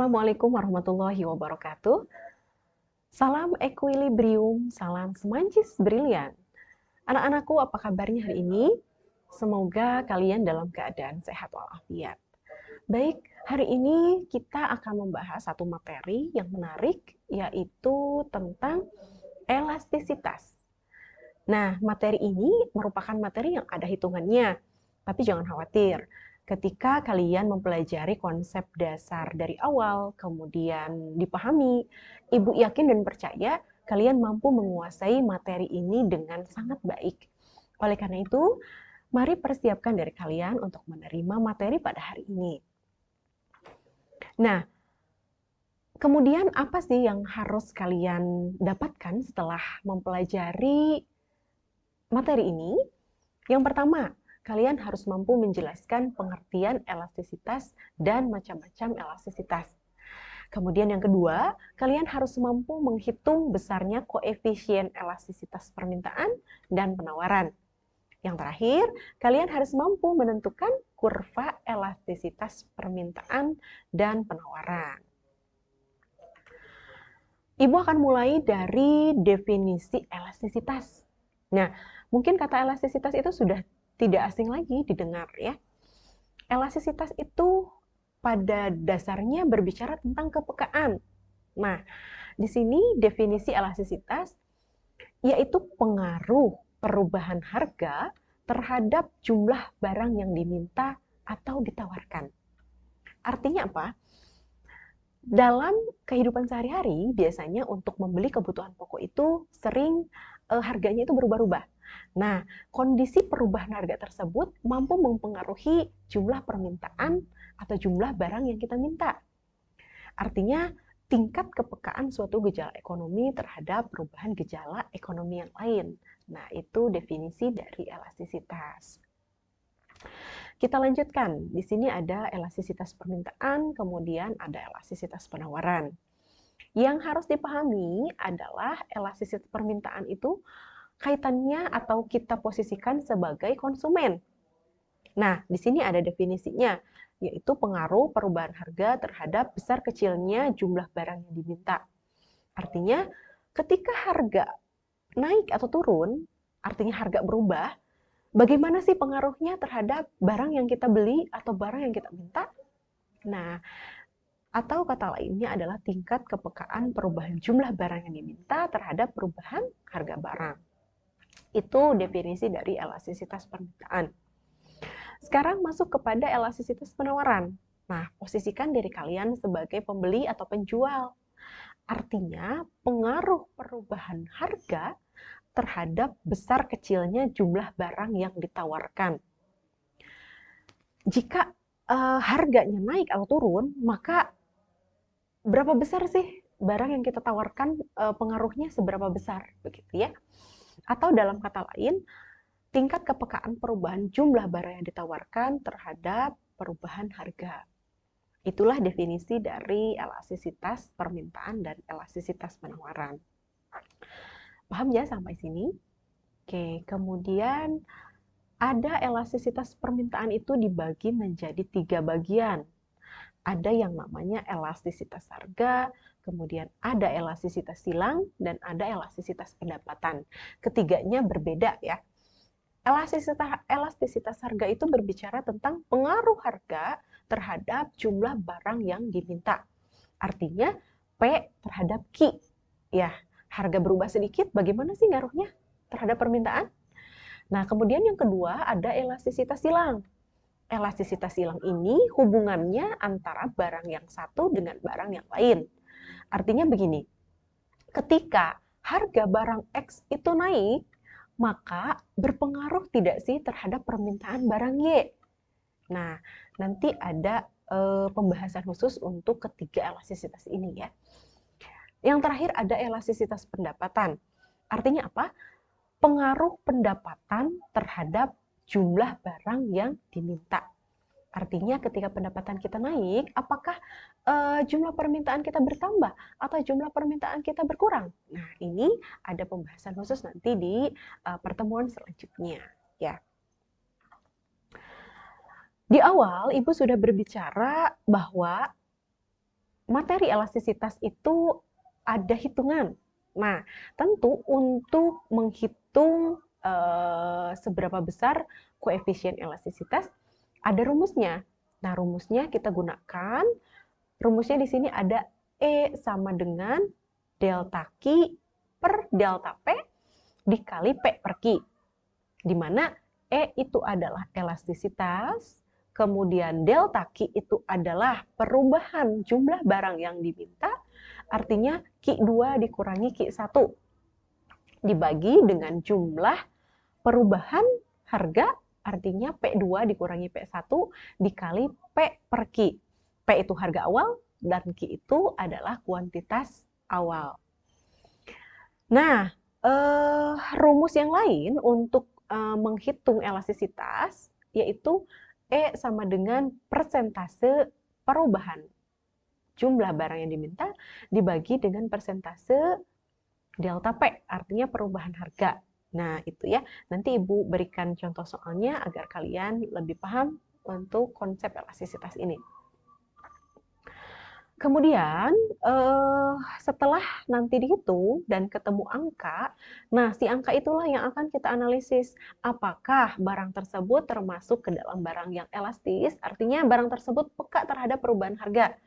Assalamualaikum warahmatullahi wabarakatuh. Salam equilibrium, salam semancis brilian. Anak-anakku, apa kabarnya hari ini? Semoga kalian dalam keadaan sehat walafiat. Baik, hari ini kita akan membahas satu materi yang menarik, yaitu tentang elastisitas. Nah, materi ini merupakan materi yang ada hitungannya, tapi jangan khawatir. Ketika kalian mempelajari konsep dasar dari awal, kemudian dipahami, Ibu yakin dan percaya kalian mampu menguasai materi ini dengan sangat baik. Oleh karena itu, mari persiapkan diri kalian untuk menerima materi pada hari ini. Nah, kemudian apa sih yang harus kalian dapatkan setelah mempelajari materi ini? Yang pertama, kalian harus mampu menjelaskan pengertian elastisitas dan macam-macam elastisitas. Kemudian yang kedua, kalian harus mampu menghitung besarnya koefisien elastisitas permintaan dan penawaran. Yang terakhir, kalian harus mampu menentukan kurva elastisitas permintaan dan penawaran. Ibu akan mulai dari definisi elastisitas. Nah, mungkin kata elastisitas itu sudah tidak asing lagi didengar ya. Elastisitas itu pada dasarnya berbicara tentang kepekaan. Nah, di sini definisi elastisitas yaitu pengaruh perubahan harga terhadap jumlah barang yang diminta atau ditawarkan. Artinya apa? Dalam kehidupan sehari-hari, biasanya untuk membeli kebutuhan pokok itu sering harganya itu berubah-ubah. Nah, kondisi perubahan harga tersebut mampu mempengaruhi jumlah permintaan atau jumlah barang yang kita minta. Artinya, tingkat kepekaan suatu gejala ekonomi terhadap perubahan gejala ekonomi yang lain. Nah, itu definisi dari elastisitas. Kita lanjutkan. Di sini ada elastisitas permintaan, kemudian ada elastisitas penawaran. Yang harus dipahami adalah elastisitas permintaan itu kaitannya atau kita posisikan sebagai konsumen. Nah, di sini ada definisinya, yaitu pengaruh perubahan harga terhadap besar kecilnya jumlah barang yang diminta. Artinya, ketika harga naik atau turun, artinya harga berubah, bagaimana sih pengaruhnya terhadap barang yang kita beli atau barang yang kita minta? Nah, atau kata lainnya adalah tingkat kepekaan perubahan jumlah barang yang diminta terhadap perubahan harga barang. Itu definisi dari elastisitas permintaan. Sekarang masuk kepada elastisitas penawaran. Nah, posisikan diri kalian sebagai pembeli atau penjual. Artinya, pengaruh perubahan harga terhadap besar kecilnya jumlah barang yang ditawarkan. Jika harganya naik atau turun, maka berapa besar sih barang yang kita tawarkan, pengaruhnya seberapa besar, begitu ya? Atau dalam kata lain, tingkat kepekaan perubahan jumlah barang yang ditawarkan terhadap perubahan harga. Itulah definisi dari elastisitas permintaan dan elastisitas penawaran. Paham ya sampai sini? Oke, kemudian ada elastisitas permintaan itu dibagi menjadi 3 bagian. Ada yang namanya elastisitas harga, kemudian ada elastisitas silang, dan ada elastisitas pendapatan. Ketiganya berbeda ya. Elastisitas harga itu berbicara tentang pengaruh harga terhadap jumlah barang yang diminta. Artinya P terhadap Q. Ya, harga berubah sedikit, bagaimana sih ngaruhnya terhadap permintaan? Nah, kemudian yang kedua ada elastisitas silang. Elastisitas silang ini hubungannya antara barang yang satu dengan barang yang lain. Artinya begini, ketika harga barang X itu naik, maka berpengaruh tidak sih terhadap permintaan barang Y? Nah, nanti ada pembahasan khusus untuk ketiga elastisitas ini ya. Yang terakhir ada elastisitas pendapatan. Artinya apa? Pengaruh pendapatan terhadap jumlah barang yang diminta. Artinya ketika pendapatan kita naik, apakah jumlah permintaan kita bertambah atau jumlah permintaan kita berkurang? Nah, ini ada pembahasan khusus nanti di pertemuan selanjutnya. Ya. Di awal, Ibu sudah berbicara bahwa materi elastisitas itu ada hitungan. Nah, tentu untuk menghitung seberapa besar koefisien elastisitas ada rumusnya. Nah, rumusnya kita gunakan. Rumusnya di sini ada E sama dengan delta Q per delta P dikali P per Q. Di mana E itu adalah elastisitas, kemudian delta Q itu adalah perubahan jumlah barang yang diminta, artinya Q2 dikurangi Q1 dibagi dengan jumlah perubahan harga, artinya P2 dikurangi P1 dikali P per Q. P itu harga awal dan Q itu adalah kuantitas awal. Nah, rumus yang lain untuk menghitung elastisitas yaitu E sama dengan persentase perubahan jumlah barang yang diminta dibagi dengan persentase delta P, artinya perubahan harga. Nah, itu ya. Nanti Ibu berikan contoh soalnya agar kalian lebih paham untuk konsep elastisitas ini. Kemudian, setelah nanti dihitung dan ketemu angka, nah si angka itulah yang akan kita analisis. Apakah barang tersebut termasuk ke dalam barang yang elastis, artinya barang tersebut peka terhadap perubahan harga,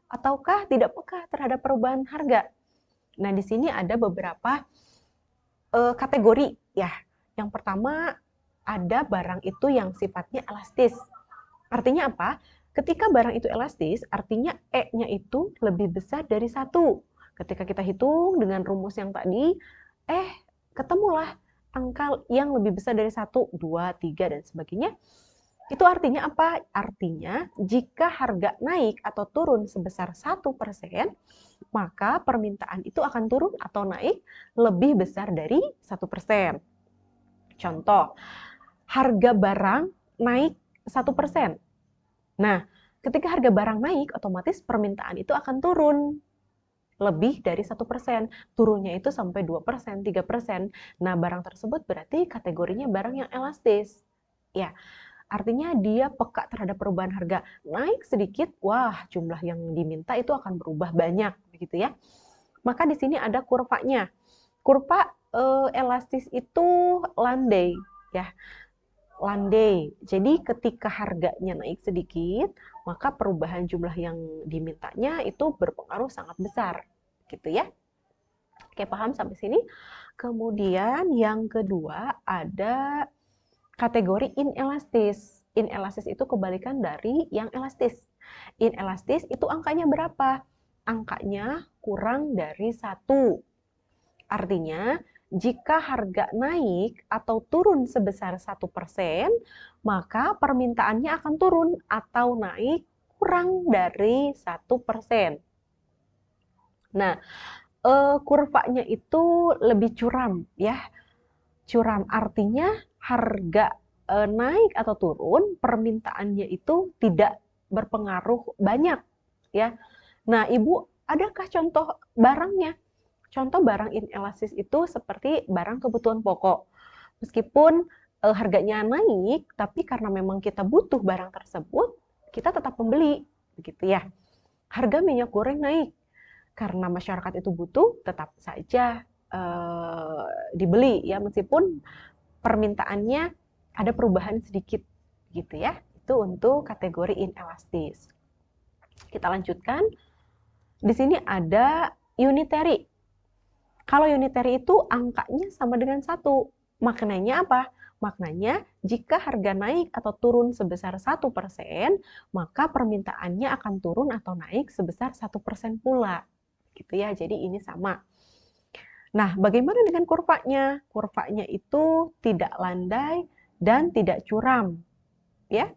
ataukah tidak peka terhadap perubahan harga. Nah, di sini ada beberapa kategori ya. Yang pertama, ada barang itu yang sifatnya elastis. Artinya apa? Ketika barang itu elastis, artinya E-nya itu lebih besar dari 1. Ketika kita hitung dengan rumus yang tadi, ketemulah angka yang lebih besar dari 1, 2, 3, dan sebagainya. Itu artinya apa? Artinya jika harga naik atau turun sebesar 1%, maka permintaan itu akan turun atau naik lebih besar dari 1%. Contoh, harga barang naik 1%. Nah, ketika harga barang naik, otomatis permintaan itu akan turun lebih dari 1%. Turunnya itu sampai 2%, 3%. Nah, barang tersebut berarti kategorinya barang yang elastis. Ya, artinya dia peka terhadap perubahan harga. Naik sedikit, wah jumlah yang diminta itu akan berubah banyak, begitu ya. Maka di sini ada kurvanya. Kurva elastis itu landai, ya. Landai. Jadi ketika harganya naik sedikit, maka perubahan jumlah yang dimintanya itu berpengaruh sangat besar, gitu ya. Oke, paham sampai sini? Kemudian yang kedua ada kategori inelastis. Inelastis itu kebalikan dari yang elastis. Inelastis itu angkanya berapa? Angkanya kurang dari 1. Artinya, jika harga naik atau turun sebesar 1%, maka permintaannya akan turun atau naik kurang dari 1%. Nah, kurvanya itu lebih curam ya. Curam artinya harga naik atau turun, permintaannya itu tidak berpengaruh banyak ya. Nah, Ibu, adakah contoh barangnya? Contoh barang inelastis itu seperti barang kebutuhan pokok. Meskipun harganya naik, tapi karena memang kita butuh barang tersebut, kita tetap membeli, begitu ya. Harga minyak goreng naik, karena masyarakat itu butuh, tetap saja dibeli ya, meskipun permintaannya ada perubahan sedikit, gitu ya. Itu untuk kategori inelastis. Kita lanjutkan. Di sini ada unitary. Kalau unitary itu angkanya sama dengan 1. Maknanya apa? Maknanya jika harga naik atau turun sebesar 1%, maka permintaannya akan turun atau naik sebesar 1% pula. Gitu ya, jadi ini sama. Nah, bagaimana dengan kurvanya? Kurvanya itu tidak landai dan tidak curam. Ya,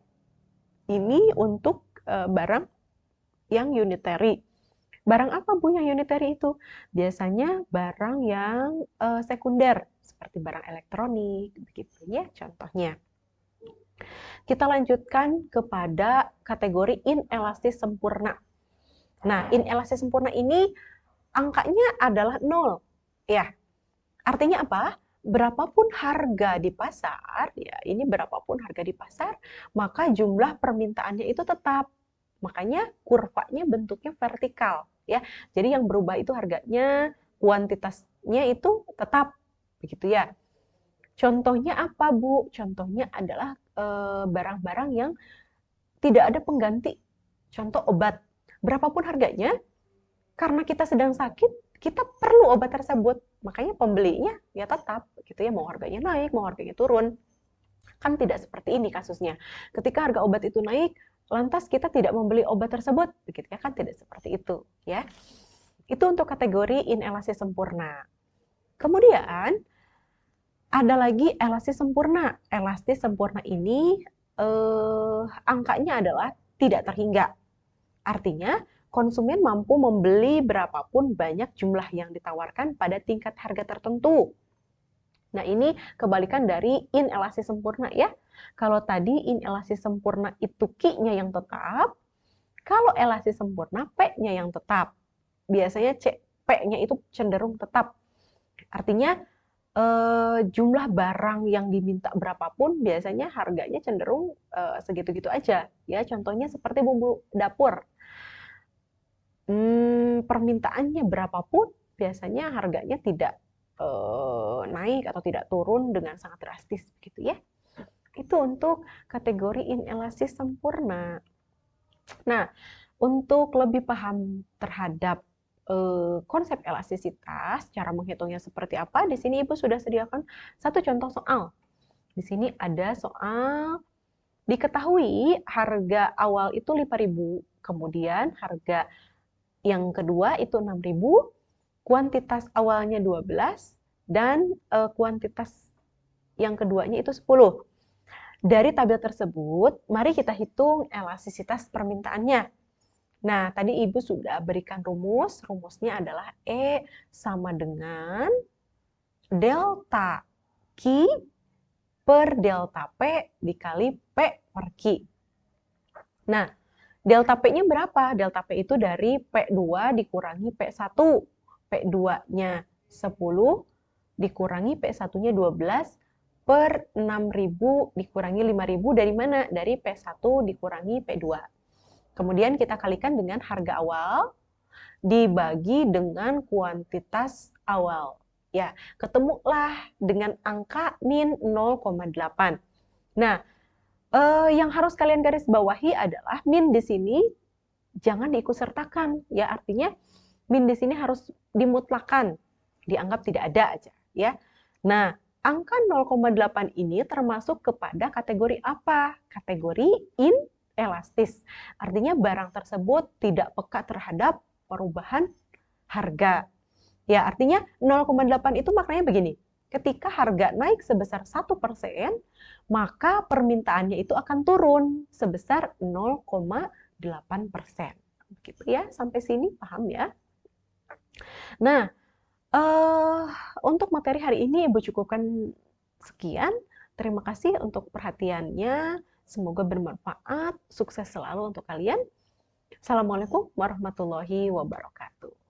ini untuk barang yang unitary. Barang apa Bu yang unitary itu? Biasanya barang yang sekunder, seperti barang elektronik, begitu ya contohnya. Kita lanjutkan kepada kategori inelastis sempurna. Nah, inelastis sempurna ini angkanya adalah 0. Ya, artinya apa? Berapapun harga di pasar, ya ini berapapun harga di pasar, maka jumlah permintaannya itu tetap. Makanya kurvanya bentuknya vertikal ya. Jadi yang berubah itu harganya, kuantitasnya itu tetap begitu ya. Contohnya apa, Bu? Contohnya adalah barang-barang yang tidak ada pengganti. Contoh obat. Berapapun harganya, karena kita sedang sakit, kita perlu obat tersebut. Makanya pembelinya ya tetap gitu ya, mau harganya naik, mau harganya turun. Kan tidak seperti ini kasusnya. Ketika harga obat itu naik, lantas kita tidak membeli obat tersebut, begitu ya, kan tidak seperti itu ya. Itu untuk kategori inelastis sempurna. Kemudian ada lagi elastis sempurna. Elastis sempurna ini angkanya adalah tidak terhingga. Artinya konsumen mampu membeli berapapun banyak jumlah yang ditawarkan pada tingkat harga tertentu. Nah, ini kebalikan dari inelastis sempurna ya. Kalau tadi inelastis sempurna itu Q-nya yang tetap, kalau elastis sempurna P-nya yang tetap. Biasanya P-nya itu cenderung tetap. Artinya jumlah barang yang diminta berapapun biasanya harganya cenderung segitu-gitu aja ya. Contohnya seperti bumbu dapur. Permintaannya berapapun biasanya harganya tidak naik atau tidak turun dengan sangat drastis gitu ya. Itu untuk kategori inelastis sempurna. Nah, untuk lebih paham terhadap konsep elastisitas, cara menghitungnya seperti apa, di sini Ibu sudah sediakan satu contoh soal. Di sini ada soal diketahui harga awal itu 5.000, kemudian harga yang kedua itu 6.000, kuantitas awalnya 12, dan kuantitas yang keduanya itu 10. Dari tabel tersebut, mari kita hitung elastisitas permintaannya. Nah, tadi Ibu sudah berikan rumus. Rumusnya adalah E sama dengan delta Q per delta P dikali P per Q. Nah, delta P-nya berapa? Delta P itu dari P2 dikurangi P1. P2-nya 10 dikurangi P1-nya 12 per 6.000 dikurangi 5.000 dari mana? Dari P1 dikurangi P2. Kemudian kita kalikan dengan harga awal dibagi dengan kuantitas awal. Ya, ketemulah dengan angka min 0,8. Nah, yang harus kalian garis bawahi adalah min di sini jangan diikutsertakan. Ya, artinya min di sini harus dimutlakan, dianggap tidak ada aja. Ya, nah angka 0,8 ini termasuk kepada kategori apa? Kategori inelastis. Artinya barang tersebut tidak peka terhadap perubahan harga. Ya, artinya 0,8 itu maknanya begini. Ketika harga naik sebesar 1%, maka permintaannya itu akan turun sebesar 0,8%. Gitu ya, sampai sini paham ya? Nah, untuk materi hari ini Ibu cukupkan sekian. Terima kasih untuk perhatiannya. Semoga bermanfaat. Sukses selalu untuk kalian. Assalamualaikum warahmatullahi wabarakatuh.